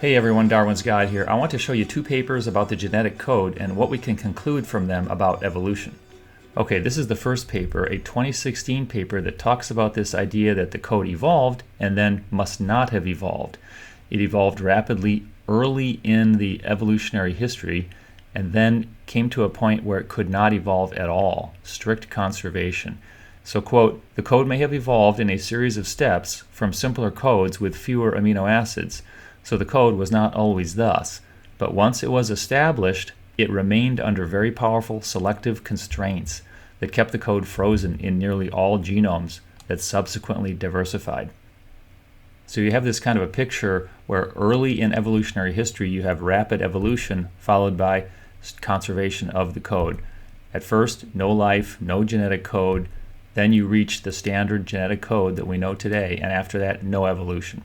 Hey everyone, Darwin's Guide here. I want to show you two papers about the genetic code and what we can conclude from them about evolution. Okay, this is the first paper, a 2016 paper that talks about this idea that the code evolved and then must not have evolved. It evolved rapidly early in the evolutionary history and then came to a point where it could not evolve at all, strict conservation. So, quote, the code may have evolved in a series of steps from simpler codes with fewer amino acids. So the code was not always thus, but once it was established, it remained under very powerful selective constraints that kept the code frozen in nearly all genomes that subsequently diversified. So you have this kind of a picture where early in evolutionary history you have rapid evolution followed by conservation of the code. At first, no life, no genetic code, then you reach the standard genetic code that we know today, and after that, no evolution.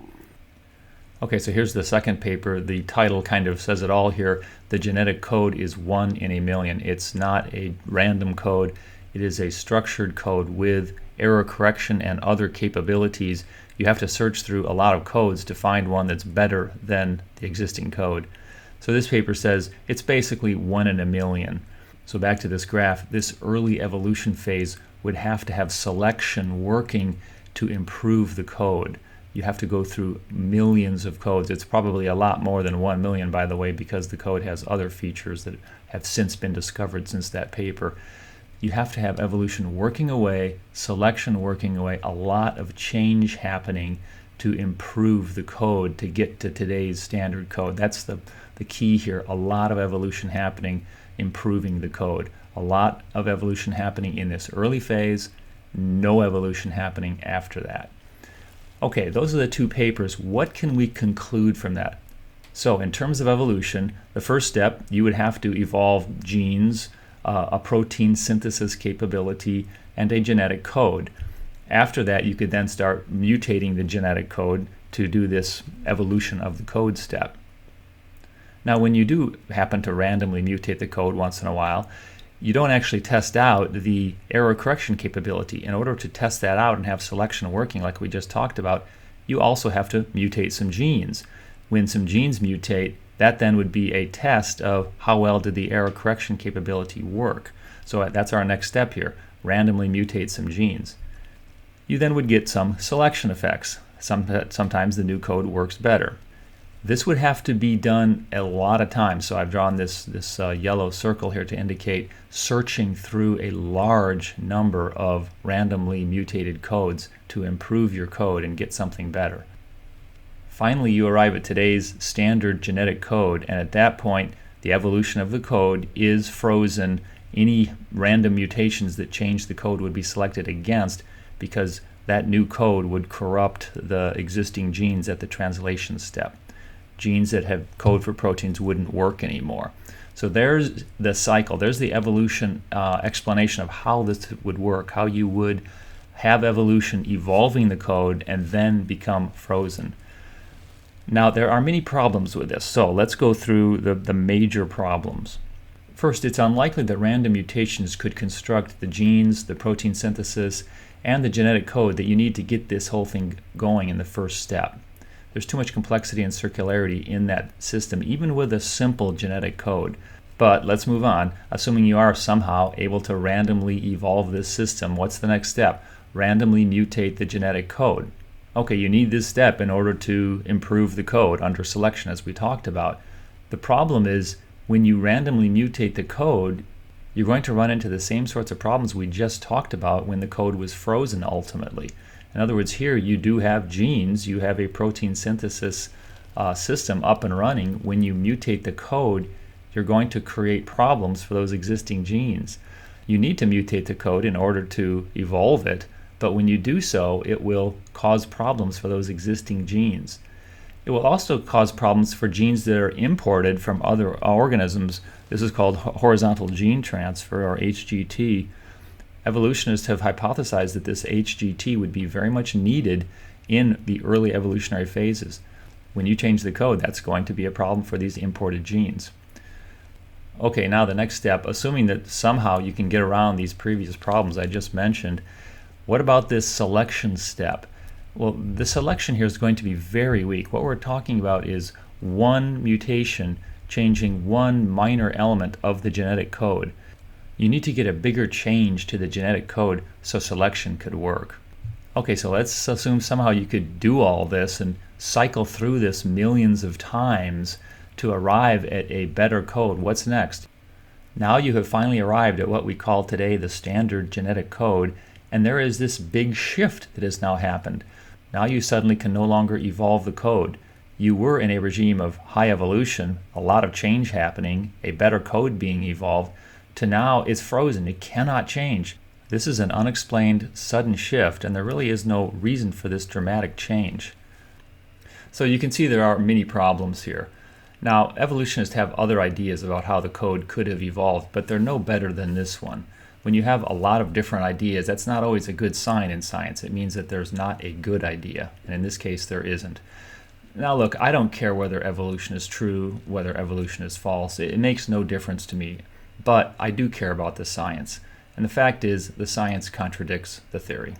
Okay, so here's the second paper. The title kind of says it all here. The genetic code is 1 in a million. It's not a random code. It is a structured code with error correction and other capabilities. You have to search through a lot of codes to find one that's better than the existing code. So this paper says it's basically 1 in a million. So back to this graph, this early evolution phase would have to have selection working to improve the code. You have to go through millions of codes. It's probably a lot more than 1 million, by the way, because the code has other features that have since been discovered since that paper. You have to have evolution working away, selection working away, a lot of change happening to improve the code to get to today's standard code. That's the key here. A lot of evolution happening, improving the code. A lot of evolution happening in this early phase, no evolution happening after that. Okay, those are the two papers. What can we conclude from that? So in terms of evolution, the first step, you would have to evolve genes, a protein synthesis capability, and a genetic code. After that, you could then start mutating the genetic code to do this evolution of the code step. Now, when you do happen to randomly mutate the code once in a while, you don't actually test out the error correction capability. In order to test that out and have selection working like we just talked about, you also have to mutate some genes. When some genes mutate, that then would be a test of how well did the error correction capability work. So that's our next step here, randomly mutate some genes. You then would get some selection effects. Sometimes the new code works better. This would have to be done a lot of times, so I've drawn this yellow circle here to indicate searching through a large number of randomly mutated codes to improve your code and get something better. Finally, you arrive at today's standard genetic code, and at that point, the evolution of the code is frozen. Any random mutations that change the code would be selected against because that new code would corrupt the existing genes at the translation step. Genes that have code for proteins wouldn't work anymore. So there's the cycle. There's the evolution explanation of how this would work, how you would have evolution evolving the code and then become frozen. Now, there are many problems with this, so let's go through the major problems. First, it's unlikely that random mutations could construct the genes, the protein synthesis, and the genetic code that you need to get this whole thing going in the first step. There's too much complexity and circularity in that system, even with a simple genetic code. But let's move on. Assuming you are somehow able to randomly evolve this system, what's the next step? Randomly mutate the genetic code. Okay, you need this step in order to improve the code under selection, as we talked about. The problem is when you randomly mutate the code, you're going to run into the same sorts of problems we just talked about when the code was frozen ultimately. In other words, here you do have genes, you have a protein synthesis system up and running. When you mutate the code, you're going to create problems for those existing genes. You need to mutate the code in order to evolve it, but when you do so, it will cause problems for those existing genes. It will also cause problems for genes that are imported from other organisms. This is called horizontal gene transfer, or HGT. Evolutionists have hypothesized that this HGT would be very much needed in the early evolutionary phases. When you change the code, that's going to be a problem for these imported genes. Okay, now the next step, assuming that somehow you can get around these previous problems I just mentioned, what about this selection step? Well, the selection here is going to be very weak. What we're talking about is one mutation changing one minor element of the genetic code. You need to get a bigger change to the genetic code so selection could work. Okay, so let's assume somehow you could do all this and cycle through this millions of times to arrive at a better code. What's next? Now you have finally arrived at what we call today the standard genetic code, and there is this big shift that has now happened. Now you suddenly can no longer evolve the code. You were in a regime of high evolution, a lot of change happening, a better code being evolved, to now it's frozen. It cannot change. This is an unexplained sudden shift, and there really is no reason for this dramatic change. So you can see there are many problems here. Now, evolutionists have other ideas about how the code could have evolved, but they're no better than this one. When you have a lot of different ideas, that's not always a good sign in science. It means that there's not a good idea, and in this case there isn't. Now look, I don't care whether evolution is true, whether evolution is false. It makes no difference to me, but I do care about the science. And the fact is, the science contradicts the theory.